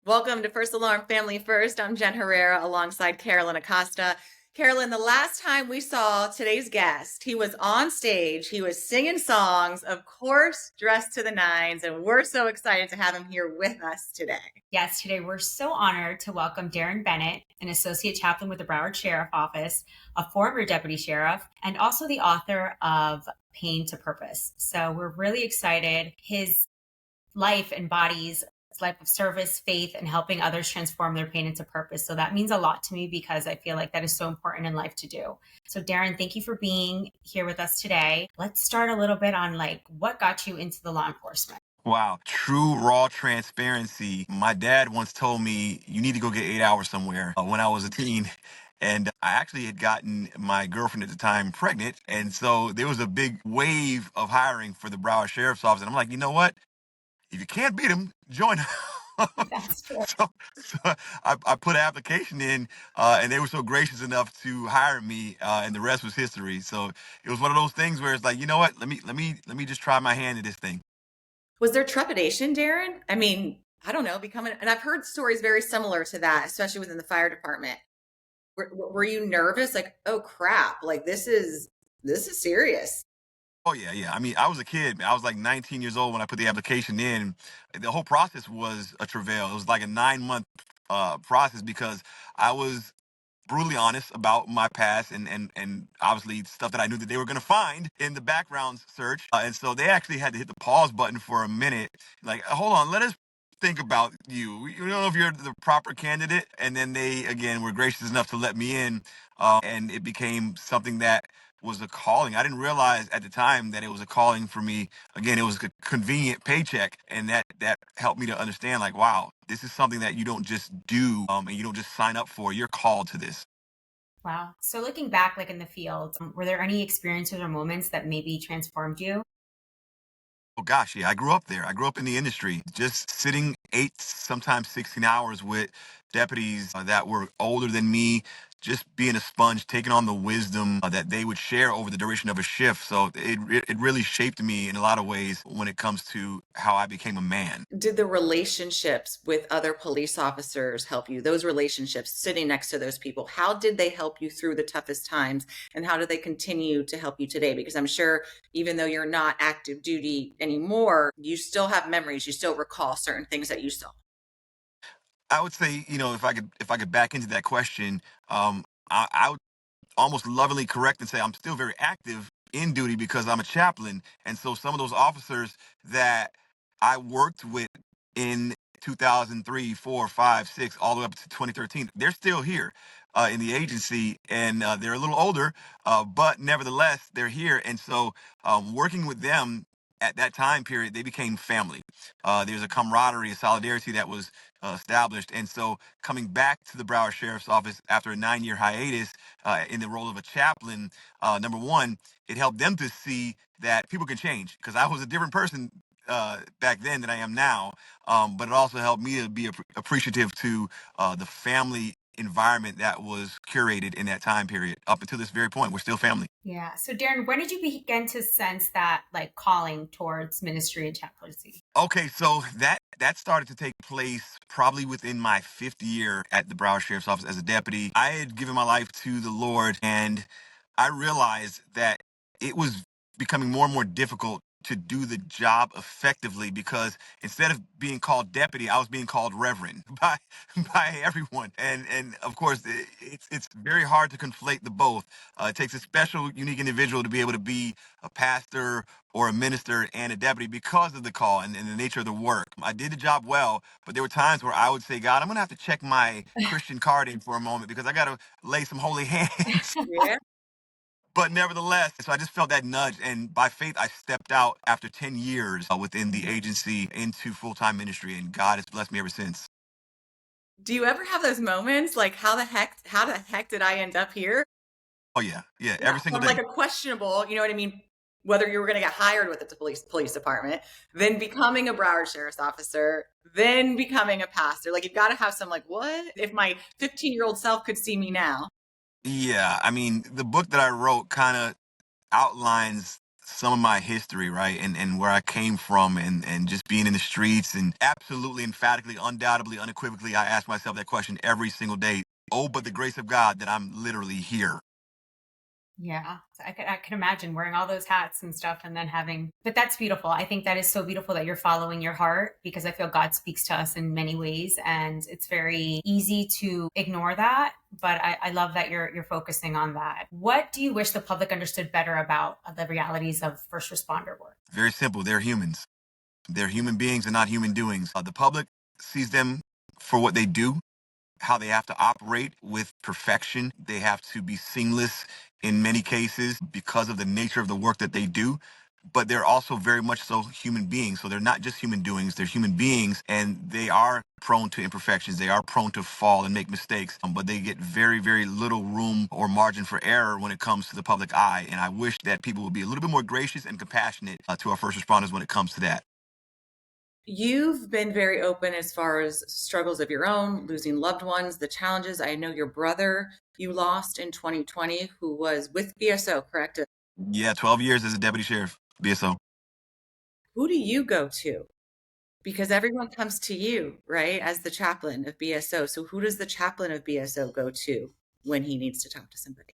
Welcome to First Alarm Family First. I'm Jen Herrera alongside Carolyn Acosta. Carolyn, the last time we saw today's guest, he was on stage, he was singing songs, of course, dressed to the nines, and we're so excited to have him here with us today. Yes, today we're so honored to welcome Darren Bennett, an associate chaplain with the Broward Sheriff Office, a former deputy sheriff, and also the author of Pain to Purpose. So we're really excited. His life embodies his life of service, faith, and helping others transform their pain into purpose. So that means a lot to me because I feel like that is so important in life to do. So Darren, thank you for being here with us today. Let's start a little bit on what got you into the law enforcement. Wow, true raw transparency. My dad once told me you need to go get 8 hours somewhere when I was a teen. And I actually had gotten my girlfriend at the time pregnant. And so there was a big wave of hiring for the Broward Sheriff's Office. And I'm like, you know what? If you can't beat them, join 'em. That's true. So I put an application in, and they were so gracious enough to hire me, and the rest was history. So it was one of those things where it's like, you know what? Let me just try my hand at this thing. Was there trepidation, Darren? I mean, I don't know, and I've heard stories very similar to that, especially within the fire department. Were you nervous? Like, oh crap, like this is serious. Oh yeah, yeah. I mean, I was a kid. I was like 19 years old when I put the application in. The whole process was a travail. It was like a 9 month process because I was brutally honest about my past and obviously stuff that I knew that they were going to find in the background search. And so they actually had to hit the pause button for a minute. Like, hold on, let us think about you. We don't know if you're the proper candidate. And then they again were gracious enough to let me in, and it became something that was a calling. I didn't realize at the time that it was a calling for me. Again, it was a convenient paycheck, and that helped me to understand, like, wow, this is something that you don't just do, and you don't just sign up for. You're called to this. Wow. So looking back, in the field, were there any experiences or moments that maybe transformed you? Oh gosh, yeah, I grew up there. I grew up in the industry, just sitting sometimes 16 hours with deputies that were older than me, just being a sponge, taking on the wisdom that they would share over the duration of a shift. So it really shaped me in a lot of ways when it comes to how I became a man. Did the relationships with other police officers help you? Those relationships sitting next to those people, how did they help you through the toughest times? And how do they continue to help you today? Because I'm sure even though you're not active duty anymore, you still have memories, you still recall certain things that you saw. I would say, if I could back into that question, I would almost lovingly correct and say I'm still very active in duty because I'm a chaplain. And so some of those officers that I worked with in 2003, 4, 5, 6, all the way up to 2013, they're still here in the agency, and they're a little older, but nevertheless, they're here. And so working with them at that time period, they became family. There's a camaraderie, a solidarity that was established. And so coming back to the Broward Sheriff's Office after a 9 year hiatus, in the role of a chaplain, number one, it helped them to see that people can change because I was a different person back then than I am now. But it also helped me to be appreciative to the family environment that was curated in that time period. Up until this very point, we're still family. Yeah. So Darren, when did you begin to sense that calling towards ministry and chaplaincy? Okay, so that started to take place probably within my fifth year at the Broward Sheriff's Office as a deputy. I had given my life to the Lord, and I realized that it was becoming more and more difficult to do the job effectively because instead of being called deputy, I was being called reverend by everyone. And of course, it's very hard to conflate the both. It takes a special, unique individual to be able to be a pastor or a minister and a deputy because of the call and the nature of the work. I did the job well, but there were times where I would say, God, I'm going to have to check my Christian card in for a moment because I got to lay some holy hands. Yeah. But nevertheless, so I just felt that nudge. And by faith, I stepped out after 10 years within the agency into full time ministry. And God has blessed me ever since. Do you ever have those moments like how the heck did I end up here? Oh, yeah. Yeah. Yeah, Every single from day. like a questionable, you know what I mean? Whether you were going to get hired with the police department, then becoming a Broward sheriff's officer, then becoming a pastor. Like you've got to have some like, what if my 15-year-old self could see me now? Yeah. I mean, the book that I wrote kind of outlines some of my history, right? And where I came from and just being in the streets, and absolutely emphatically, undoubtedly, unequivocally, I ask myself that question every single day. Oh, but the grace of God that I'm literally here. Yeah, so I can imagine wearing all those hats and stuff and then having, but that's beautiful. I think that is so beautiful that you're following your heart, because I feel God speaks to us in many ways and it's very easy to ignore that. But I love that you're focusing on that. What do you wish the public understood better about the realities of first responder work? Very simple. They're humans. They're human beings and not human doings. The public sees them for what they do, how they have to operate with perfection. They have to be seamless in many cases because of the nature of the work that they do. But they're also very much so human beings. So they're not just human doings, they're human beings, and they are prone to imperfections. They are prone to fall and make mistakes, but they get very, very little room or margin for error when it comes to the public eye. And I wish that people would be a little bit more gracious and compassionate to our first responders when it comes to that. You've been very open as far as struggles of your own, losing loved ones, the challenges. I know your brother you lost in 2020, who was with BSO, correct? Yeah, 12 years as a deputy sheriff, BSO. Who do you go to? Because everyone comes to you, right, as the chaplain of BSO. So who does the chaplain of BSO go to when he needs to talk to somebody?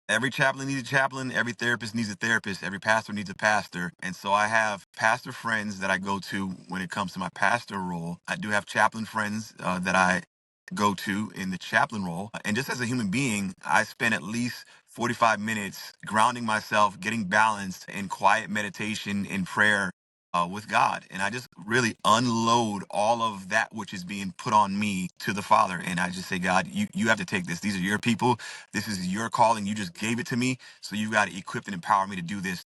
Every chaplain needs a chaplain. Every therapist needs a therapist. Every pastor needs a pastor. And so I have pastor friends that I go to when it comes to my pastor role. I do have chaplain friends that I go to in the chaplain role. And just as a human being, I spend at least 45 minutes grounding myself, getting balanced in quiet meditation, in prayer, with God. And I just really unload all of that which is being put on me to the Father. And I just say, God, you have to take this. These are your people. This is your calling. You just gave it to me. So you got to equip and empower me to do this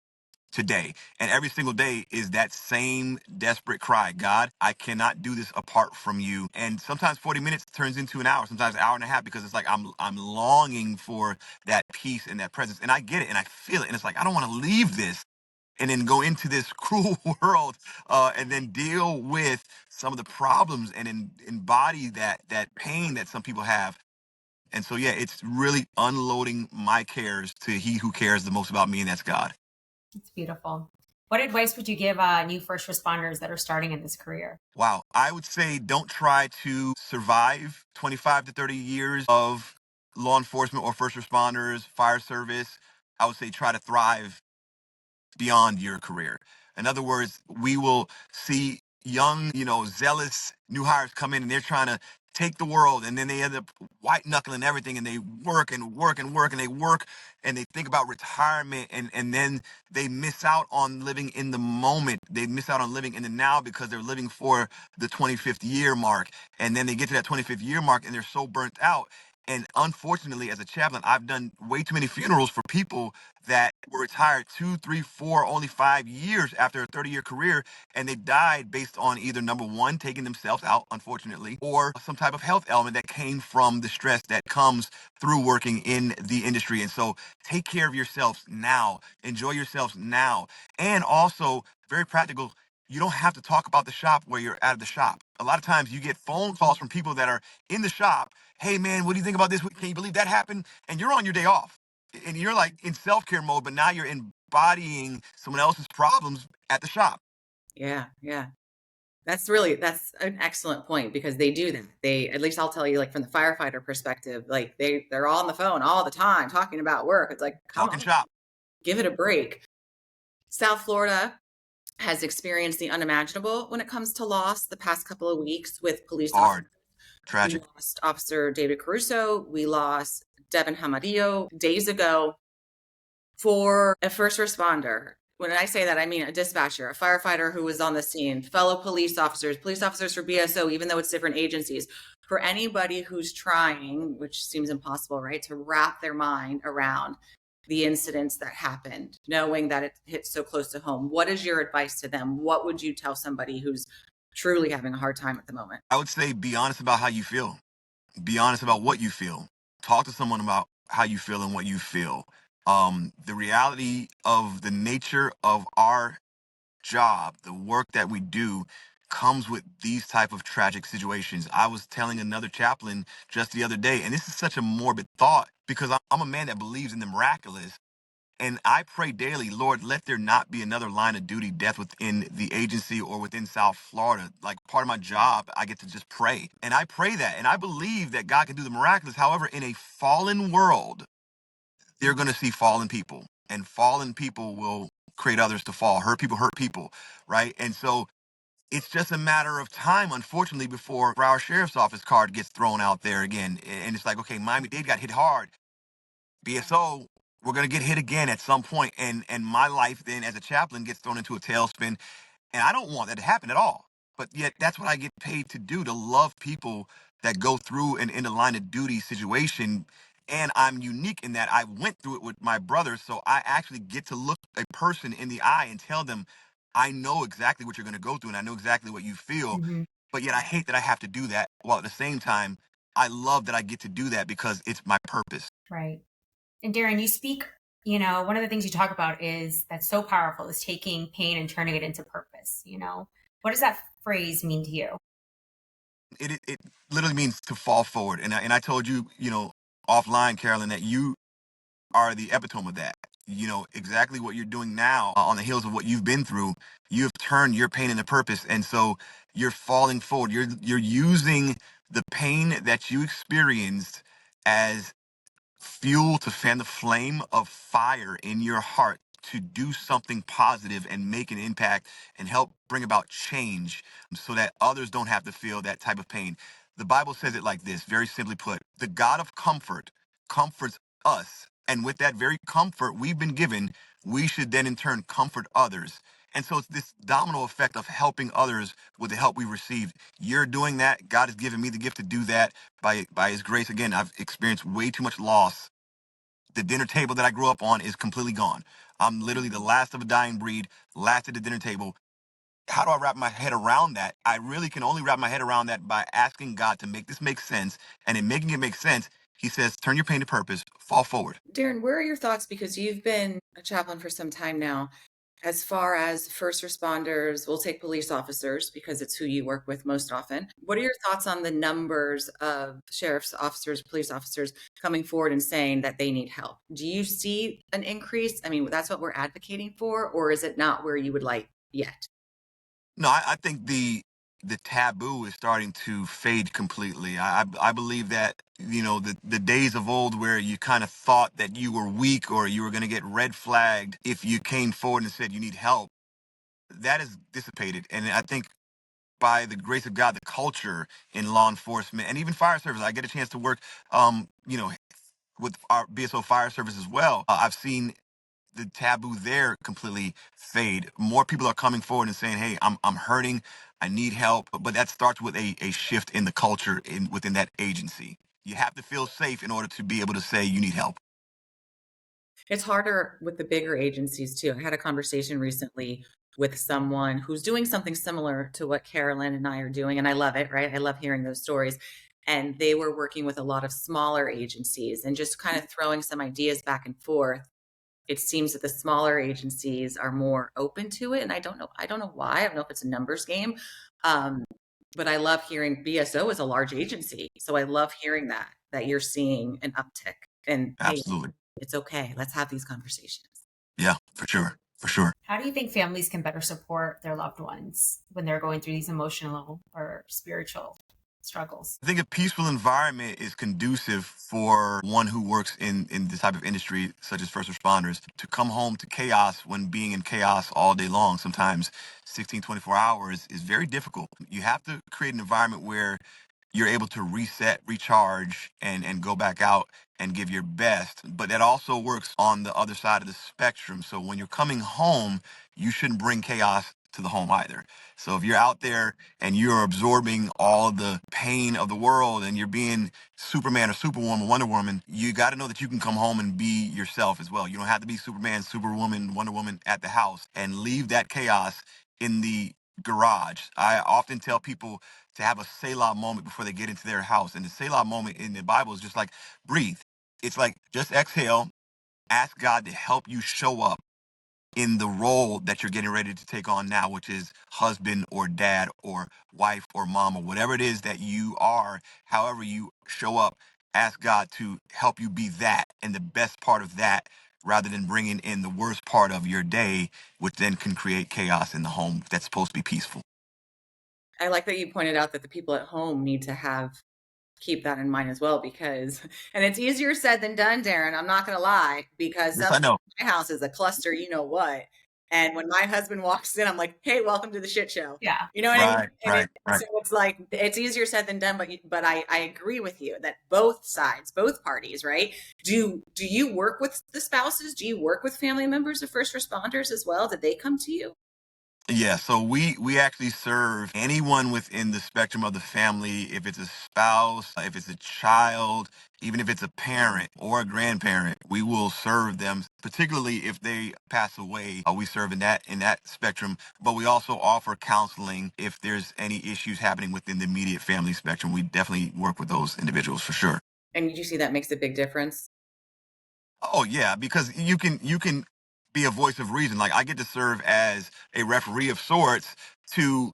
today. And every single day is that same desperate cry. God, I cannot do this apart from you. And sometimes 40 minutes turns into an hour, sometimes an hour and a half, because it's like I'm longing for that peace and that presence. And I get it and I feel it. And it's like, I don't want to leave this and then go into this cruel world, and then deal with some of the problems and embody that pain that some people have. And so, yeah, it's really unloading my cares to he who cares the most about me, and that's God. It's beautiful. What advice would you give new first responders that are starting in this career? Wow. I would say don't try to survive 25 to 30 years of law enforcement or first responders, fire service. I would say try to thrive beyond your career. In other words, we will see young, zealous new hires come in and they're trying to take the world, and then they end up white knuckling everything, and they work and work and work and they work and they think about retirement, and then they miss out on living in the moment. They miss out on living in the now because they're living for the 25th year mark. And then they get to that 25th year mark and they're so burnt out. And unfortunately, as a chaplain, I've done way too many funerals for people that were retired 2, 3, 4, only 5 years after a 30-year career, and they died based on either number one, taking themselves out, unfortunately, or some type of health element that came from the stress that comes through working in the industry. And so take care of yourselves now, enjoy yourselves now, and also very practical. You don't have to talk about the shop where you're out of the shop. A lot of times you get phone calls from people that are in the shop. Hey man, what do you think about this? Can you believe that happened? And you're on your day off and you're like in self-care mode, but now you're embodying someone else's problems at the shop. Yeah, yeah. That's an excellent point, because they do that. They, at least I'll tell you, like from the firefighter perspective, like they're all on the phone all the time talking about work. It's like, come Talking on, shop. give it a break. South Florida has experienced the unimaginable when it comes to loss the past couple of weeks with police officers. Hard. We Tragic. lost Officer David Caruso. We lost Devin Hamadillo days ago. For a first responder, when I say that, I mean a dispatcher, a firefighter who was on the scene, fellow police officers for BSO, even though it's different agencies. For anybody who's trying, which seems impossible, right, to wrap their mind around the incidents that happened, knowing that it hits so close to home, what is your advice to them? What would you tell somebody who's truly having a hard time at the moment? I would say be honest about how you feel. Be honest about what you feel. Talk to someone about how you feel and what you feel. The reality of the nature of our job, the work that we do, comes with these type of tragic situations. I was telling another chaplain just the other day, and this is such a morbid thought because I'm a man that believes in the miraculous. And I pray daily, Lord, let there not be another line of duty death within the agency or within South Florida. Like part of my job, I get to just pray. And I pray that. And I believe that God can do the miraculous. However, in a fallen world, they're going to see fallen people. And fallen people will create others to fall. Hurt people, right? And so it's just a matter of time, unfortunately, before our sheriff's office card gets thrown out there again. And it's like, okay, Miami-Dade got hit hard. BSO, we're gonna get hit again at some point, and my life then as a chaplain gets thrown into a tailspin, and I don't want that to happen at all. But yet, that's what I get paid to do, to love people that go through an in a line of duty situation. And I'm unique in that I went through it with my brother, so I actually get to look a person in the eye and tell them, I know exactly what you're gonna go through, and I know exactly what you feel. Hmm. But yet, I hate that I have to do that. While at the same time, I love that I get to do that because it's my purpose. Right. And Darren, you speak, one of the things you talk about is that's so powerful is taking pain and turning it into purpose. What does that phrase mean to you? It literally means to fall forward. And I told you, offline, Carolyn, that you are the epitome of that. Exactly what you're doing now on the heels of what you've been through. You have turned your pain into purpose, and so you're falling forward. You're using the pain that you experienced as fuel to fan the flame of fire in your heart to do something positive and make an impact and help bring about change so that others don't have to feel that type of pain. The Bible says it like this, very simply put: the God of comfort comforts us. And with that very comfort we've been given, we should then in turn comfort others. And so it's this domino effect of helping others with the help we received. You're doing that. God has given me the gift to do that by his grace. Again, I've experienced way too much loss. The dinner table that I grew up on is completely gone. I'm literally the last of a dying breed, last at the dinner table. How do I wrap my head around that? I really can only wrap my head around that by asking God to make this make sense. And in making it make sense, he says, turn your pain to purpose, fall forward. Darren, where are your thoughts? Because you've been a chaplain for some time now. As far as first responders, we'll take police officers because it's who you work with most often. What are your thoughts on the numbers of sheriff's officers, police officers coming forward and saying that they need help? Do you see an increase? I mean, that's what we're advocating for, or is it not where you would like yet? No, I think the taboo is starting to fade completely. I believe that the days of old where you kind of thought that you were weak or you were going to get red flagged if you came forward and said you need help, that is dissipated. And I think by the grace of God, the culture in law enforcement and even fire service, I get a chance to work, with our BSO fire service as well. I've seen the taboo there completely fade. More people are coming forward and saying, "Hey, I'm hurting. I need help." But that starts with a shift in the culture within that agency. You have to feel safe in order to be able to say you need help. It's harder with the bigger agencies too. I had a conversation recently with someone who's doing something similar to what Carolyn and I are doing, and I love it, right? I love hearing those stories. And they were working with a lot of smaller agencies and just kind of throwing some ideas back and forth. It seems that the smaller agencies are more open to it, and I don't know why. I don't know if it's a numbers game. Um, but I love hearing BSO is a large agency. So I love hearing that you're seeing an uptick. And hey, Absolutely. it's okay. Let's have these conversations. Yeah, for sure. For sure. How do you think families can better support their loved ones when they're going through these emotional or spiritual struggles? I think a peaceful environment is conducive for one who works in this type of industry, such as first responders, to come home to chaos when being in chaos all day long, sometimes 16, 24 hours, is very difficult. You have to create an environment where you're able to reset, recharge, and go back out and give your best. But that also works on the other side of the spectrum. So when you're coming home, you shouldn't bring chaos to the home either. So if you're out there and you're absorbing all the pain of the world and you're being Superman or Superwoman, Wonder Woman, you got to know that you can come home and be yourself as well. You don't have to be Superman, Superwoman, Wonder Woman at the house, and leave that chaos in the garage. I often tell people to have a Selah moment before they get into their house. And the Selah moment in the Bible is just like breathe. It's like just exhale, ask God to help you show up in the role that you're getting ready to take on now, which is husband or dad or wife or mom or whatever it is that you are, however you show up, ask God to help you be that. And the best part of that rather than bringing in the worst part of your day, which then can create chaos in the home that's supposed to be peaceful. I like that you pointed out that the people at home need to keep that in mind as well because and it's easier said than done, Darren, I'm not gonna lie, because Yes, I sometimes know. my house is a cluster, you know what. And when my husband walks in, I'm like, "Hey, welcome to the shit show." Yeah. You know what I mean? Right, And right, right. so it's like it's easier said than done, but I agree with you that both sides, both parties, right? Do you work with the spouses? Do you work with family members of first responders as well? Did they come to you? Yeah, so we actually serve anyone within the spectrum of the family, if it's a spouse, if it's a child, even if it's a parent or a grandparent, we will serve them, particularly if they pass away. We serve in that spectrum, but we also offer counseling if there's any issues happening within the immediate family spectrum. We definitely work with those individuals for sure. And did you see that makes a big difference? Oh yeah, because you can be a voice of reason. Like I get to serve as a referee of sorts to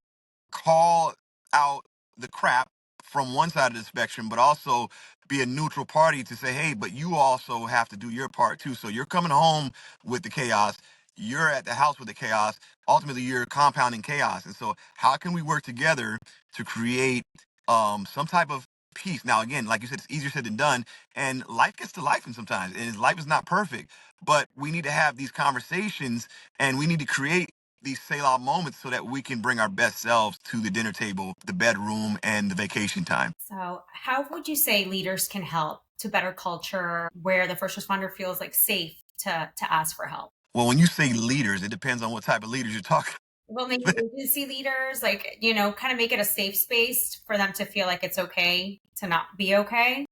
call out the crap from one side of the spectrum, but also be a neutral party to say, hey, but you also have to do your part too. So you're coming home with the chaos. You're at the house with the chaos. Ultimately, you're compounding chaos. And so, how can we work together to create some type of peace? Now, again, like you said, it's easier said than done, and life gets to life, and sometimes, and life is not perfect. But we need to have these conversations, and we need to create these Selah moments so that we can bring our best selves to the dinner table, the bedroom, and the vacation time. So, how would you say leaders can help to better culture where the first responder feels like safe to ask for help? Well, when you say leaders, it depends on what type of leaders you're talking. Well, maybe agency leaders, like, kind of make it a safe space for them to feel like it's okay to not be okay.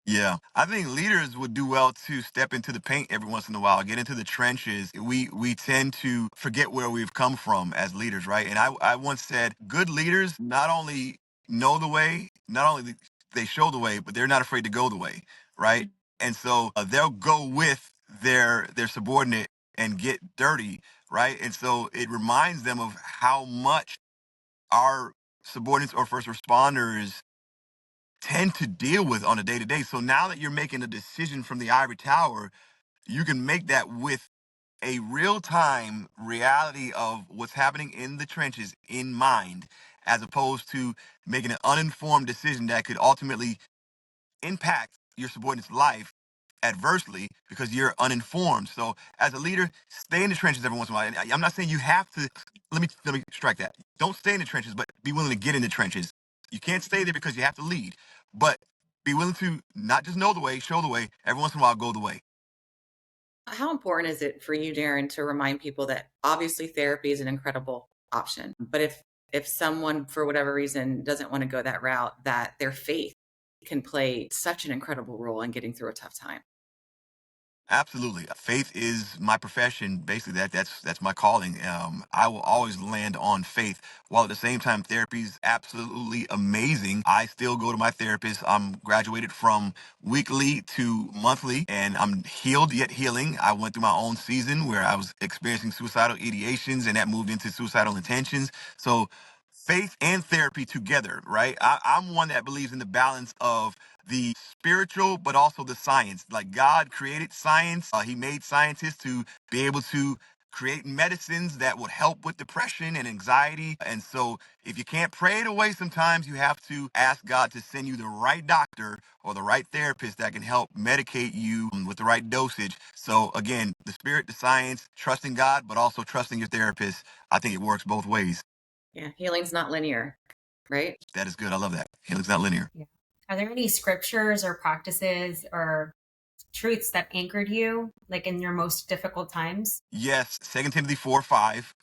Yeah, I think leaders would do well to step into the paint every once in a while, get into the trenches. We tend to forget where we've come from as leaders, right? And I once said, good leaders not only know the way, not only they show the way, but they're not afraid to go the way, right? And so they'll go with their subordinate and get dirty, right? And so it reminds them of how much our subordinates or first responders tend to deal with on a day to day. So now that you're making a decision from the ivory tower, you can make that with a real time reality of what's happening in the trenches in mind, as opposed to making an uninformed decision that could ultimately impact your subordinate's life adversely because you're uninformed. So as a leader, stay in the trenches every once in a while. And I'm not saying you have to. Let me strike that. Don't stay in the trenches, but be willing to get in the trenches. You can't stay there because you have to lead, but be willing to not just know the way, show the way. Every once in a while, go the way. How important is it for you, Darren, to remind people that obviously therapy is an incredible option, but if someone for whatever reason doesn't want to go that route, that their faith can play such an incredible role in getting through a tough time. Absolutely. Faith is my profession. Basically, that's my calling. I will always land on faith, while at the same time, therapy is absolutely amazing. I still go to my therapist. I'm graduated from weekly to monthly, and I'm healed yet healing. I went through my own season where I was experiencing suicidal ideations, and that moved into suicidal intentions. So, faith and therapy together, right? I'm one that believes in the balance of the spiritual, but also the science. Like God created science, He made scientists to be able to create medicines that would help with depression and anxiety. And so, if you can't pray it away, sometimes you have to ask God to send you the right doctor or the right therapist that can help medicate you with the right dosage. So, again, the spirit, the science, trusting God, but also trusting your therapist. I think it works both ways. Yeah, healing's not linear, right? That is good. I love that. Healing's not linear. Yeah. Are there any scriptures or practices or truths that anchored you, like in your most difficult times? Yes, Second Timothy 4:5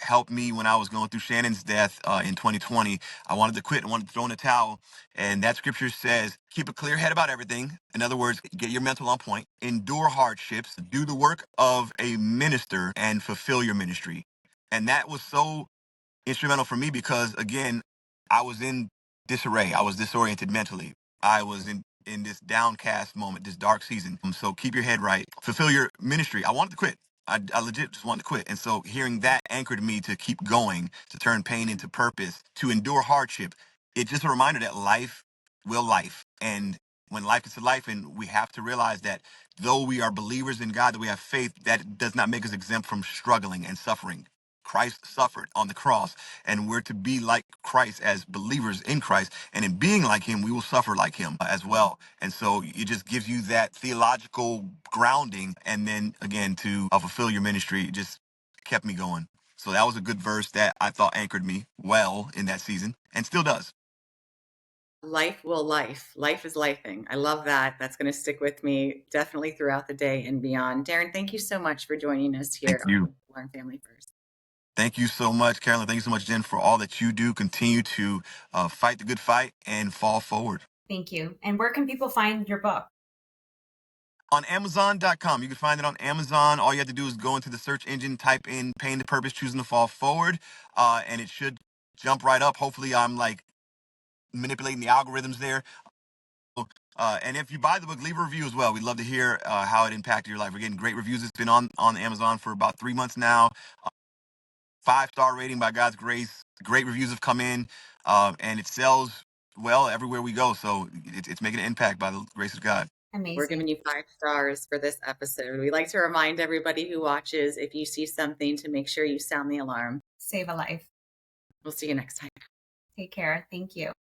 helped me when I was going through Shannon's death in 2020. I wanted to quit, I wanted to throw in the towel. And that scripture says, keep a clear head about everything. In other words, get your mental on point, endure hardships, do the work of a minister, and fulfill your ministry. And that was so instrumental for me because again, I was in disarray. I was disoriented mentally. I was in this downcast moment, this dark season. So keep your head right. Fulfill your ministry. I wanted to quit. I legit just wanted to quit. And so hearing that anchored me to keep going, to turn pain into purpose, to endure hardship. It's just a reminder that life will life. And when life gets to life, and we have to realize that though we are believers in God, that we have faith, that does not make us exempt from struggling and suffering. Christ suffered on the cross, and we're to be like Christ as believers in Christ. And in being like him, we will suffer like him as well. And so it just gives you that theological grounding. And then again, to fulfill your ministry, it just kept me going. So that was a good verse that I thought anchored me well in that season and still does. Life will life. Life is lifing. I love that. That's going to stick with me definitely throughout the day and beyond. Darren, thank you so much for joining us Thank here you. on Learn Family First. Thank you so much, Carolyn. Thank you so much, Jen, for all that you do. Continue to fight the good fight and fall forward. Thank you. And where can people find your book? On Amazon.com. You can find it on Amazon. All you have to do is go into the search engine, type in Pain to Purpose, Choosing to Fall Forward, and it should jump right up. Hopefully, I'm like manipulating the algorithms there. And if you buy the book, leave a review as well. We'd love to hear how it impacted your life. We're getting great reviews. It's been on Amazon for about 3 months now. 5-star rating by God's grace. Great reviews have come in, and it sells well everywhere we go. So it's making an impact by the grace of God. Amazing. We're giving you 5 stars for this episode. We like to remind everybody who watches, if you see something, to make sure you sound the alarm. Save a life. We'll see you next time. Take care. Thank you.